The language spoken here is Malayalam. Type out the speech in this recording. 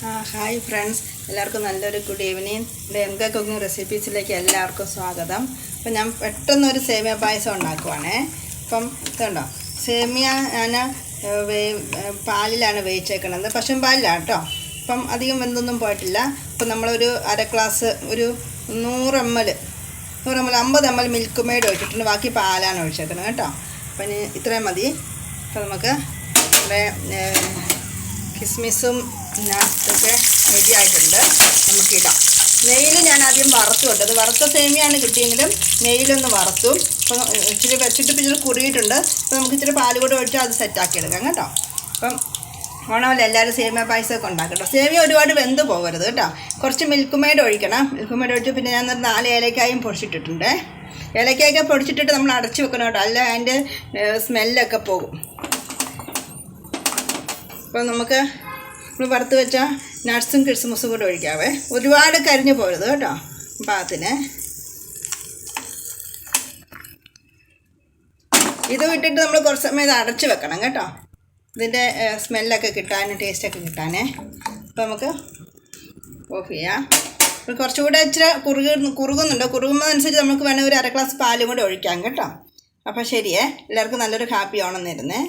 ഹായ് ഫ്രണ്ട്സ്, എല്ലാവർക്കും നല്ലൊരു good evening. M K cooking റെസിപ്പീസിലേക്ക് എല്ലാവർക്കും സ്വാഗതം. അപ്പം ഞാൻ പെട്ടെന്നൊരു സേമിയ പായസം ഉണ്ടാക്കുവാണേ. അപ്പം ഇതുണ്ടോ, സേമിയ ഞാൻ പാലിലാണ് വേവിച്ചേക്കണത്, പശുമ്പാലിലാണ് കേട്ടോ. അപ്പം അധികം വെന്തൊന്നും പോയിട്ടില്ല. അപ്പം നമ്മളൊരു അര ഗ്ലാസ്, ഒരു 100 ml 50 ml മിൽക്ക് മെയ്ഡ് ഒഴിച്ചിട്ടുണ്ട്. ബാക്കി പാലാണ് ഒഴിച്ചേക്കുന്നത് കേട്ടോ. അപ്പം ഇത്രയും മതി. അപ്പം നമുക്ക് ഇവിടെ കിസ്മിസും നട്ട്സൊക്കെ റെഡി ആയിട്ടുണ്ട്. നമുക്കിടാം. നെയ്യിൽ ഞാൻ ആദ്യം വറുത്തു കൊണ്ടത്, വറുത്ത സേമിയാണ് കിട്ടിയെങ്കിലും നെയ്യിലൊന്ന് വറുത്തു. അപ്പം ഇച്ചിരി വെച്ചിട്ട് പിന്നെ കുറുകിയിട്ടുണ്ട്. അപ്പോൾ നമുക്ക് ഇച്ചിരി പാല് കൂടെ ഒഴിച്ചാൽ അത് സെറ്റാക്കി എടുക്കാം കേട്ടോ. അപ്പം ഓണമല്ല, എല്ലാവരും സേമിയ പായസമൊക്കെ ഉണ്ടാക്കട്ടോ. സേമിയ ഒരുപാട് വെന്ത് പോകരുത് കേട്ടോ. കുറച്ച് മിൽക്ക് മെയ്ഡ് ഒഴിക്കണം. മിൽക്ക് മെയ്ഡ് ഒഴിച്ച് പിന്നെ ഞാൻ 4 ഏലക്കായും പൊടിച്ചിട്ടിട്ടുണ്ട്. ഏലക്കായൊക്കെ പൊടിച്ചിട്ടിട്ട് നമ്മൾ അടച്ചു വെക്കണം കേട്ടോ, അല്ല അതിൻ്റെ സ്മെല്ലൊക്കെ പോകും. അപ്പോൾ നമുക്ക് നമ്മൾ വറുത്ത് വെച്ച നട്ട്സും കിസ്മിസും കൂടെ ഒഴിക്കാവേ. ഒരുപാട് കരിഞ്ഞു പോരുത് കേട്ടോ. പാകത്തിന് ഇത് വിട്ടിട്ട് നമ്മൾ കുറച്ച് സമയം ഇത് അടച്ച് വെക്കണം കേട്ടോ, ഇതിൻ്റെ സ്മെല്ലൊക്കെ കിട്ടാൻ, ടേസ്റ്റൊക്കെ കിട്ടാനേ. അപ്പോൾ നമുക്ക് ഓഫ് ചെയ്യാം. കുറച്ചുകൂടെ ഇച്ചിരി കുറുകുന്നുണ്ട്. കുറുകുന്നതനുസരിച്ച് നമുക്ക് വേണമെങ്കിൽ ഒരു അര ഗ്ലാസ് പാലും കൂടെ ഒഴിക്കാം കേട്ടോ. അപ്പോൾ ശരിയേ, എല്ലാവർക്കും നല്ലൊരു ഹാപ്പി ഓണം നേരുന്നേ.